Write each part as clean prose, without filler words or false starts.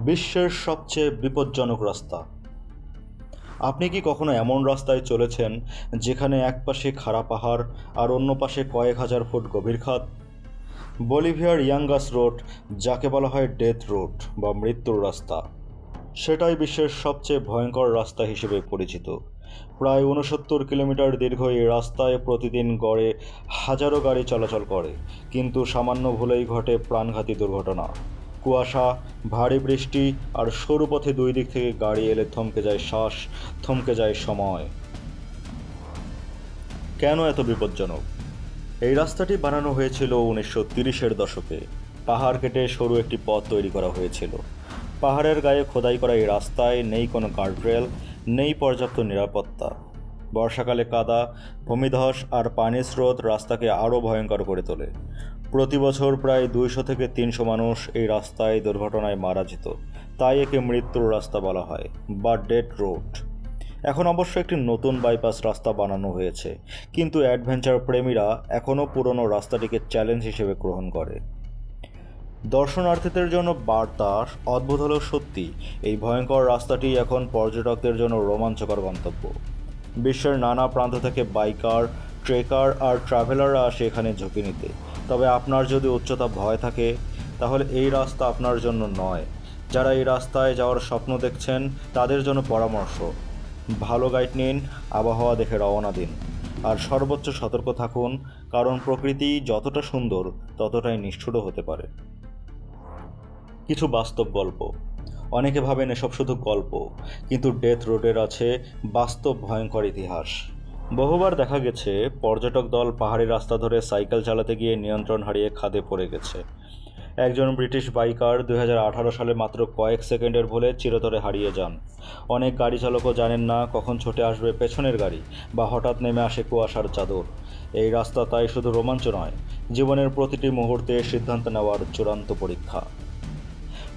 বিশ্বের সবচেয়ে বিপজ্জনক রাস্তা। আপনি কি কখনো এমন রাস্তায় চলেছেন যেখানে এক পাশে খাড়া পাহাড় আর অন্য পাশে কয়েক হাজার ফুট গভীর খাদ? বলিভিয়ার ইয়াঙ্গাস রোড, যাকে বলা হয় ডেথ রোড বা মৃত্যুর রাস্তা, সেটাই বিশ্বের সবচেয়ে ভয়ঙ্কর রাস্তা হিসেবে পরিচিত। প্রায় 69 কিলোমিটার দীর্ঘ এই রাস্তায় প্রতিদিন গড়ে হাজারো গাড়ি চলাচল করে, কিন্তু সামান্য ভুলেই ঘটে প্রাণঘাতী দুর্ঘটনা। কুয়াশা, ভারী বৃষ্টি আর সরু পথে দুই দিক থেকে গাড়ি এলে থমকে যায় শ্বাস, থমকে যায় সময়। কেন এত বিপজ্জনক? এই রাস্তাটি বানানো হয়েছিল 1930-এর দশকে। পাহাড় কেটে সরু একটি পথ তৈরি করা হয়েছিল। পাহাড়ের গায়ে খোদাই করা এই রাস্তায় নেই কোনো গার্ডরেল, নেই পর্যাপ্ত নিরাপত্তা। বর্ষাকালে কাদা, ভূমিধস আর পানির স্রোত রাস্তাকে আরও ভয়ঙ্কর করে তোলে। প্রতি বছর প্রায় 200 থেকে 300 মানুষ এই রাস্তায় দুর্ঘটনায় মারা যেত। তাই একে মৃত্যুর রাস্তা বলা হয় বা ডেড রোড। এখন অবশ্য একটি নতুন বাইপাস রাস্তা বানানো হয়েছে, কিন্তু অ্যাডভেঞ্চার প্রেমীরা এখনও পুরনো রাস্তাটিকে চ্যালেঞ্জ হিসেবে গ্রহণ করে। দর্শনার্থীদের জন্য বার্তা অদ্ভুত হলেও সত্যি, এই ভয়ঙ্কর রাস্তাটি এখন পর্যটকদের জন্য রোমাঞ্চকর গন্তব্য। বিশ্বের নানা প্রান্ত থেকে বাইকার, ট্রেকার আর ট্রাভেলাররা আসে এখানে ঝুঁকি নিতে। তবে আপনার যদি উচ্চতা ভয় থাকে, তাহলে এই রাস্তা আপনার জন্য নয়। যারা এই রাস্তায় যাওয়ার স্বপ্ন দেখছেন তাদের জন্য পরামর্শ: ভালো গাইড নিন, আবহাওয়া দেখে রওনা দিন, আর সর্বোচ্চ সতর্ক থাকুন, কারণ প্রকৃতি যতটা সুন্দর ততটাই নিষ্ঠুরও হতে পারে। কিছু বাস্তব গল্প। অনেকে ভাবেন এসব শুধু গল্প, কিন্তু ডেথ রোডের আছে বাস্তব ভয়ঙ্কর ইতিহাস। বহুবার দেখা গেছে পর্যটক দল পাহাড়ি রাস্তা ধরে সাইকেল চালাতে গিয়ে নিয়ন্ত্রণ হারিয়ে খাদে পড়ে গেছে। একজন ব্রিটিশ বাইকার 2018 সালে মাত্র কয়েক সেকেন্ডের ভুলে চিরতরে হারিয়ে যান। অনেক গাড়ি চালকও জানেন না কখন ছুটে আসবে পেছনের গাড়ি বা হঠাৎ নেমে আসে কুয়াশার চাদর। এই রাস্তা তাই শুধু রোমাঞ্চ নয়, জীবনের প্রতিটি মুহূর্তে সিদ্ধান্ত নেওয়ার চূড়ান্ত পরীক্ষা।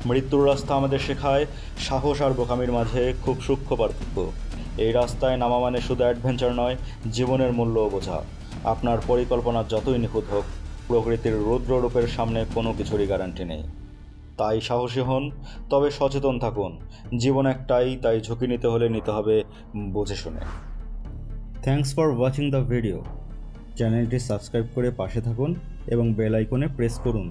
মৃত্যুর রাস্তা আমাদের শেখায় সাহস আর বোকামির মাঝে খুব সূক্ষ্ম পার্থক্য। এই রাস্তায় নামা মানে শুধু অ্যাডভেঞ্চার নয়, জীবনের মূল্যও বোঝা। আপনার পরিকল্পনা যতই নিখুঁত হোক, প্রকৃতির রৌদ্ররূপের সামনে কোনো কিছুরই গ্যারান্টি নেই। তাই সাহসী হন, তবে সচেতন থাকুন। জীবন একটাই, তাই ঝুঁকি নিতে হলে নিতে হবে বুঝে শুনে। Thanks for watching the video. চ্যানেলটি সাবস্ক্রাইব করে পাশে থাকুন এবং বেল আইকনে প্রেস করুন